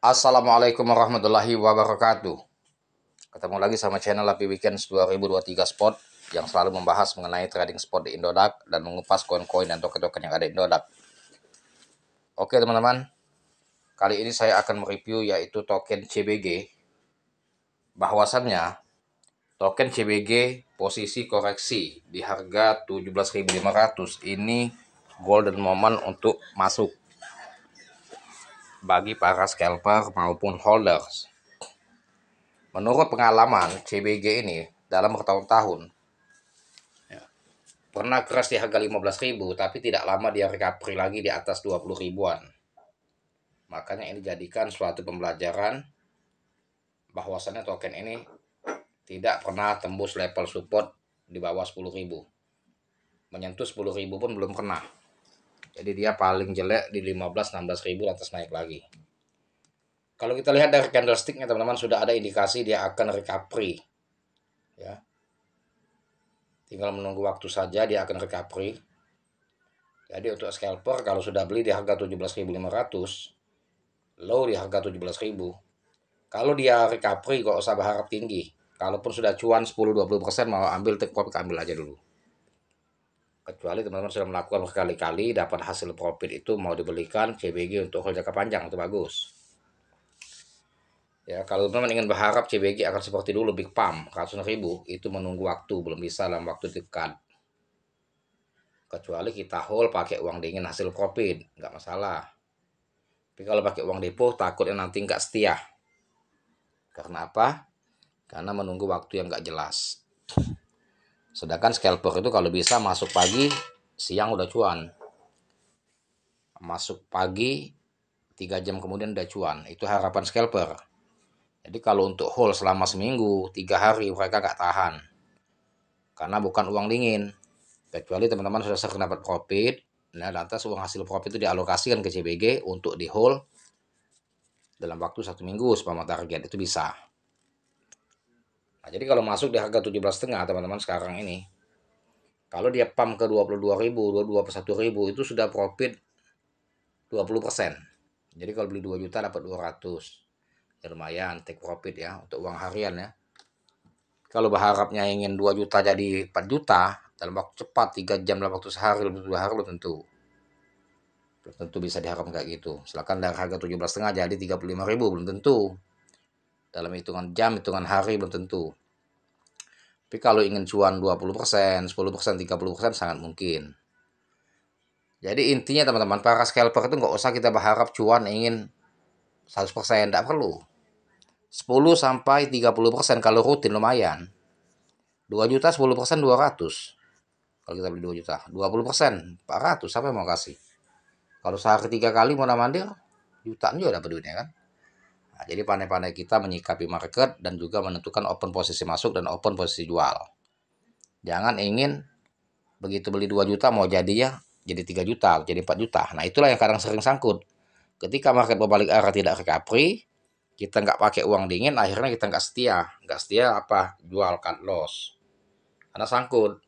Assalamualaikum warahmatullahi wabarakatuh. Ketemu lagi sama channel Happy Weekends 2023 Spot yang selalu membahas mengenai trading spot di Indodax dan mengupas koin-koin dan token-token yang ada di Indodax. Oke teman-teman, kali ini saya akan mereview yaitu token CBG. Bahwasannya token CBG posisi koreksi di harga 17.500 ini golden moment untuk masuk bagi para scalper maupun holders. Menurut pengalaman, CBG ini dalam bertahun-tahun pernah crash di harga 15.000, tapi tidak lama dia recovery lagi di atas 20 ribuan. Makanya ini jadikan suatu pembelajaran bahwasannya token ini tidak pernah tembus level support di bawah 10.000. Menyentuh 10.000 pun belum pernah. Jadi dia paling jelek di 15-16 ribu lantas naik lagi. Kalau kita lihat dari candlesticknya teman-teman, sudah ada indikasi dia akan recovery. Ya, tinggal menunggu waktu saja dia akan recovery. Jadi untuk scalper kalau sudah beli di harga 17.500, low di harga 17.000, kalau dia recovery gak usah berharap tinggi. Kalaupun sudah cuan 10-20% mau ambil take profit, ambil aja dulu. Kecuali teman-teman sudah melakukan berkali-kali dapat hasil profit itu mau dibelikan CBG untuk hold jangka panjang, itu bagus. Ya, kalau teman-teman ingin berharap CBG akan seperti dulu big pump 100.000, itu menunggu waktu, belum bisa dalam waktu dekat. Kecuali kita hold pakai uang dingin hasil profit, nggak masalah. Tapi kalau pakai uang depo takutnya nanti nggak setia. Karena apa? Karena menunggu waktu yang nggak jelas. Sedangkan scalper itu kalau bisa masuk pagi, siang udah cuan. Masuk pagi, 3 jam kemudian udah cuan. Itu harapan scalper. Jadi kalau untuk hold selama seminggu, 3 hari mereka nggak tahan. Karena bukan uang dingin. Kecuali teman-teman sudah sering dapat profit, nah lantas uang hasil profit itu dialokasikan ke CBG untuk di hold dalam waktu 1 minggu selama target, itu bisa. Nah, jadi kalau masuk di harga 17,5 teman-teman sekarang ini, kalau dia pump ke 22.000, 21.000 itu sudah profit 20%. Jadi kalau beli 2 juta dapat 200. Ya lumayan take profit ya untuk uang harian ya. Kalau berharapnya ingin 2 juta jadi 4 juta dalam waktu cepat, 3 jam dalam waktu sehari, lebih 2 hari, belum tentu. Belum tentu bisa diharapkan kayak gitu. Silakan dari harga 17,5 jadi 35.000, belum tentu. Dalam hitungan jam, hitungan hari belum tentu. Tapi kalau ingin cuan 20%, 10%, 30% sangat mungkin. Jadi intinya teman-teman, para scalper itu nggak usah kita berharap cuan ingin 100%, tidak perlu. 10-30% kalau rutin lumayan. 2 juta 10% 200. Kalau kita beli 2 juta, 20% 400, siapa yang mau kasih? Kalau sehari 3 kali mau mandir, jutaan juga dapat duitnya kan. Nah, jadi pandai-pandai kita menyikapi market dan juga menentukan open posisi masuk dan open posisi jual. Jangan ingin begitu beli 2 juta mau jadinya jadi 3 juta, jadi 4 juta. Nah, itulah yang kadang sering sangkut. Ketika market berbalik arah tidak recovery, kita nggak pakai uang dingin, akhirnya kita nggak setia. Nggak setia apa? Jual cut loss. Karena sangkut.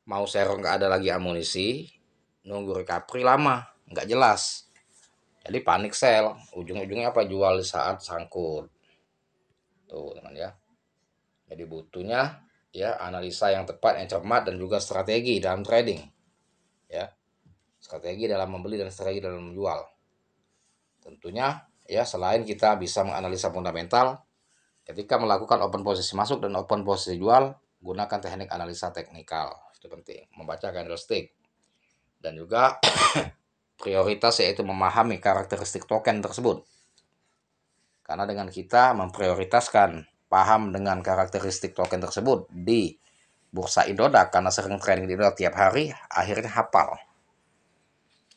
Mau serong nggak ada lagi amunisi, nunggu recovery lama, nggak jelas. Jadi panik sell, ujung-ujungnya apa? Jual di saat sangkut. Tuh teman ya. Jadi butuhnya ya analisa yang tepat, yang cermat, dan juga strategi dalam trading. Ya, strategi dalam membeli dan strategi dalam menjual. Tentunya ya selain kita bisa menganalisa fundamental, ketika melakukan open posisi masuk dan open posisi jual, gunakan teknik analisa teknikal. Itu penting, membaca candlestick. Dan juga prioritas yaitu memahami karakteristik token tersebut. Karena dengan kita memprioritaskan paham dengan karakteristik token tersebut di bursa Indodax, karena sering trading di Indodax tiap hari, akhirnya hafal.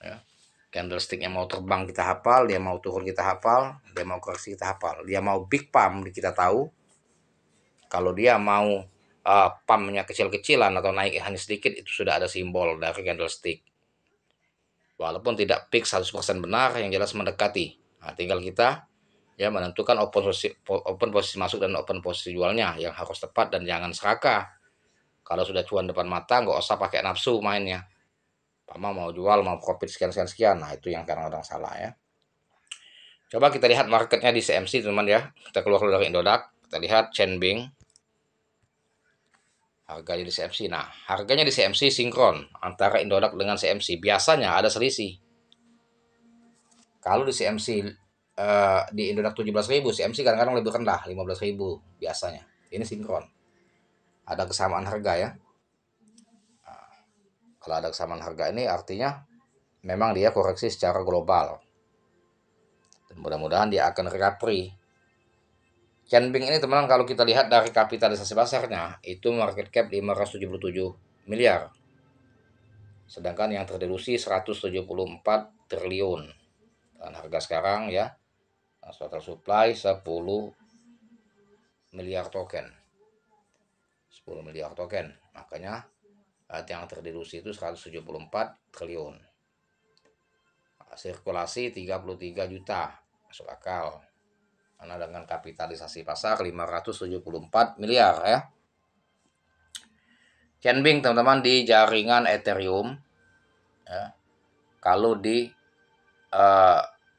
Ya. Candlesticknya mau terbang kita hafal, dia mau turun kita hafal, dia mau koreksi kita hafal, dia mau big pump kita tahu. Kalau dia mau pumpnya kecil-kecilan atau naik hanya sedikit, itu sudah ada simbol dari candlestick. Walaupun tidak fix 100% benar, yang jelas mendekati. Nah, tinggal kita ya menentukan open posisi masuk dan open posisi jualnya yang harus tepat dan jangan serakah. Kalau sudah cuan depan mata, nggak usah pakai nafsu mainnya. Pama mau jual, mau profit sekian sekian sekian. Nah, itu yang kadang-kadang salah ya. Coba kita lihat marketnya di CMC teman ya. Kita keluar dari Indodax, kita lihat Cenbing. Harganya di CMC. Nah, harganya di CMC sinkron antara Indodax dengan CMC. Biasanya ada selisih. Kalau di CMC di Indodax 17.000, CMC kadang-kadang lebih rendah, 15.000 biasanya. Ini sinkron. Ada kesamaan harga ya. Kalau ada kesamaan harga ini artinya memang dia koreksi secara global. Dan mudah-mudahan dia akan recovery. Cenbing ini teman-teman, kalau kita lihat dari kapitalisasi pasarnya itu market cap 577 miliar. Sedangkan yang terdelusi 174 triliun. Dan harga sekarang ya, total supply 10 miliar token. 10 miliar token. Makanya yang terdelusi itu 174 triliun. Sirkulasi 33 juta. Masuk akal. Karena dengan kapitalisasi pasar 574 miliar ya. Cenbing teman-teman di jaringan Ethereum ya. Kalau di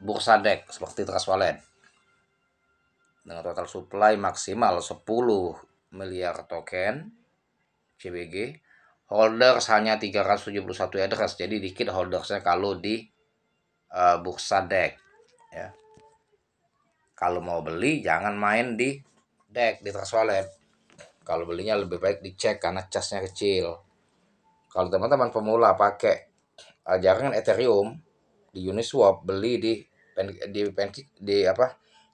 bursa DEX seperti Trust Wallet dengan total supply maksimal 10 miliar token CBG, holders hanya 371 address, jadi dikit holdersnya kalau di bursa DEX ya. Kalau mau beli jangan main di DEX, di Trust Wallet. Kalau belinya lebih baik dicek karena casnya kecil. Kalau teman-teman pemula pakai jaringan Ethereum di Uniswap, beli di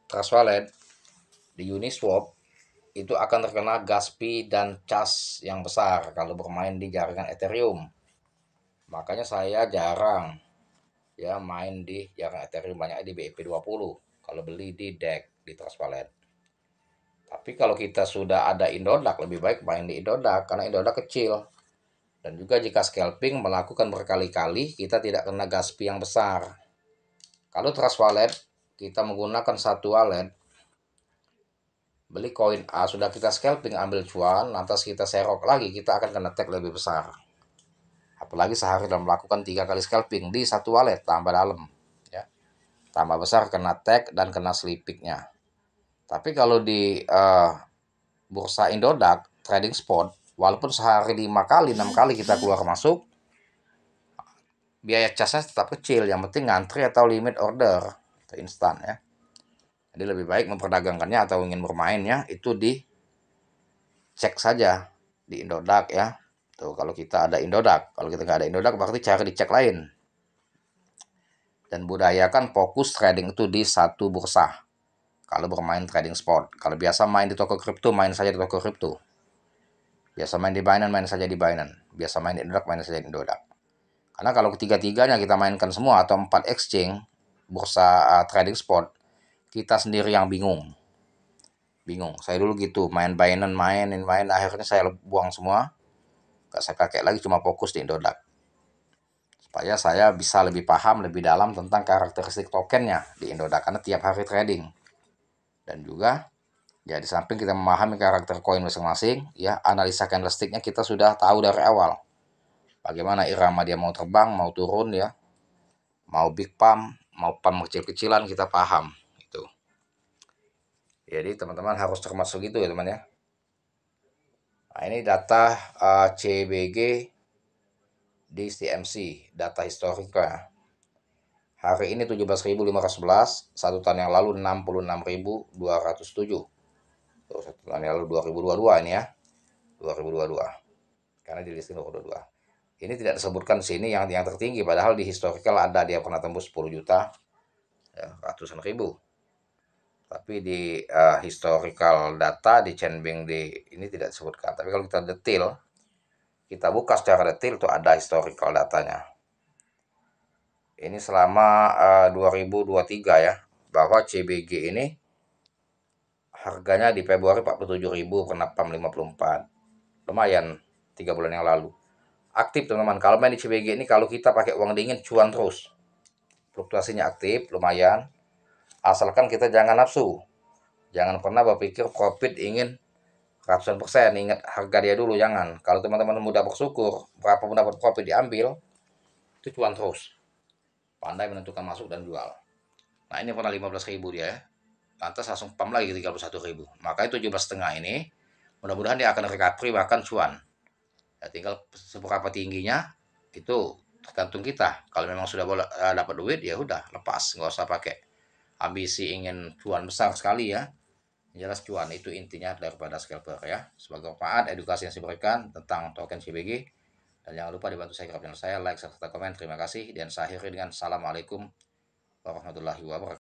Trust Wallet di Uniswap, itu akan terkena gas fee dan cas yang besar kalau bermain di jaringan Ethereum. Makanya saya jarang ya main di jaringan Ethereum, banyak di BIP20 kalau beli di DEX, di Trust Wallet. Tapi kalau kita sudah ada Indodax, lebih baik main di Indodax karena Indodax kecil. Dan juga jika scalping melakukan berkali-kali, kita tidak kena gas fee yang besar. Kalau Trust Wallet, kita menggunakan satu wallet, beli koin A, sudah kita scalping, ambil cuan, lantas kita serok lagi, kita akan kena tag lebih besar. Apalagi sehari dalam melakukan 3 kali scalping di satu wallet, tambah dalam. Ya. Tambah besar kena tag dan kena slipingnya. Tapi kalau di bursa Indodax, trading spot, walaupun sehari 5 kali, 6 kali kita keluar masuk, biaya casnya tetap kecil. Yang penting ngantri atau limit order atau instan ya. Jadi lebih baik memperdagangkannya atau ingin bermainnya itu dicek saja di Indodax ya. Tuh kalau kita ada Indodax, kalau kita nggak ada Indodax berarti cari di cek lain. Dan budayakan fokus trading itu di satu bursa. Kalau bermain trading spot, kalau biasa main di toko kripto, main saja di toko kripto. Biasa main di Binance, main saja di Binance. Biasa main di Indodax, main saja di Indodax. Karena kalau ketiga-tiganya kita mainkan semua atau 4 exchange, bursa trading spot, kita sendiri yang bingung. Saya dulu gitu, main Binance, main, akhirnya saya buang semua. Gak saya pakai lagi, cuma fokus di Indodax. Supaya saya bisa lebih paham, lebih dalam tentang karakteristik tokennya di Indodax. Karena tiap hari trading. Dan juga ya di samping kita memahami karakter koin masing-masing, ya analisa candlesticknya kita sudah tahu dari awal. Bagaimana irama dia mau terbang, mau turun ya, mau big pump, mau pump kecil-kecilan kita paham gitu. Jadi teman-teman harus cermat segitu ya teman ya. Nah, ini data CBG di CMC, data historiknya. Hari ini 17.511, satu tahun yang lalu 66.207. Satu tahun yang lalu 2022 ini ya. 2022. Karena di listing 2022. Ini tidak disebutkan sini yang tertinggi, padahal di historical ada dia pernah tembus 10 juta, ya, ratusan ribu. Tapi di historical data di Cenbing ini tidak disebutkan. Tapi kalau kita detail, kita buka secara detail itu ada historical datanya. Ini selama 2023 ya, bahwa CBG ini harganya di Februari 47.000, pernah pump 54. Lumayan 3 bulan yang lalu. Aktif teman-teman, kalau main di CBG ini kalau kita pakai uang dingin cuan terus. Fluktuasinya aktif, lumayan. Asalkan kita jangan nafsu. Jangan pernah berpikir profit ingin ratusan persen, ingat harga dia dulu, jangan. Kalau teman-teman mudah bersyukur, berapapun dapat profit diambil, itu cuan terus. Pandai menentukan masuk dan jual. Nah ini pernah 15.000 dia ya. Lantas langsung pump lagi 31.000. Makanya 17,5 ini mudah-mudahan dia akan recovery bahkan cuan. Ya, tinggal seberapa tingginya itu tergantung kita. Kalau memang sudah dapat duit ya udah lepas, nggak usah pakai ambisi ingin cuan besar sekali ya. Jelas cuan itu intinya daripada scalper ya. Sebagai manfaat edukasi yang saya berikan tentang token CBG. Dan jangan lupa dibantu saya channel saya, like, serta komen. Terima kasih. Dan saya akhiri dengan Assalamualaikum warahmatullahi wabarakatuh.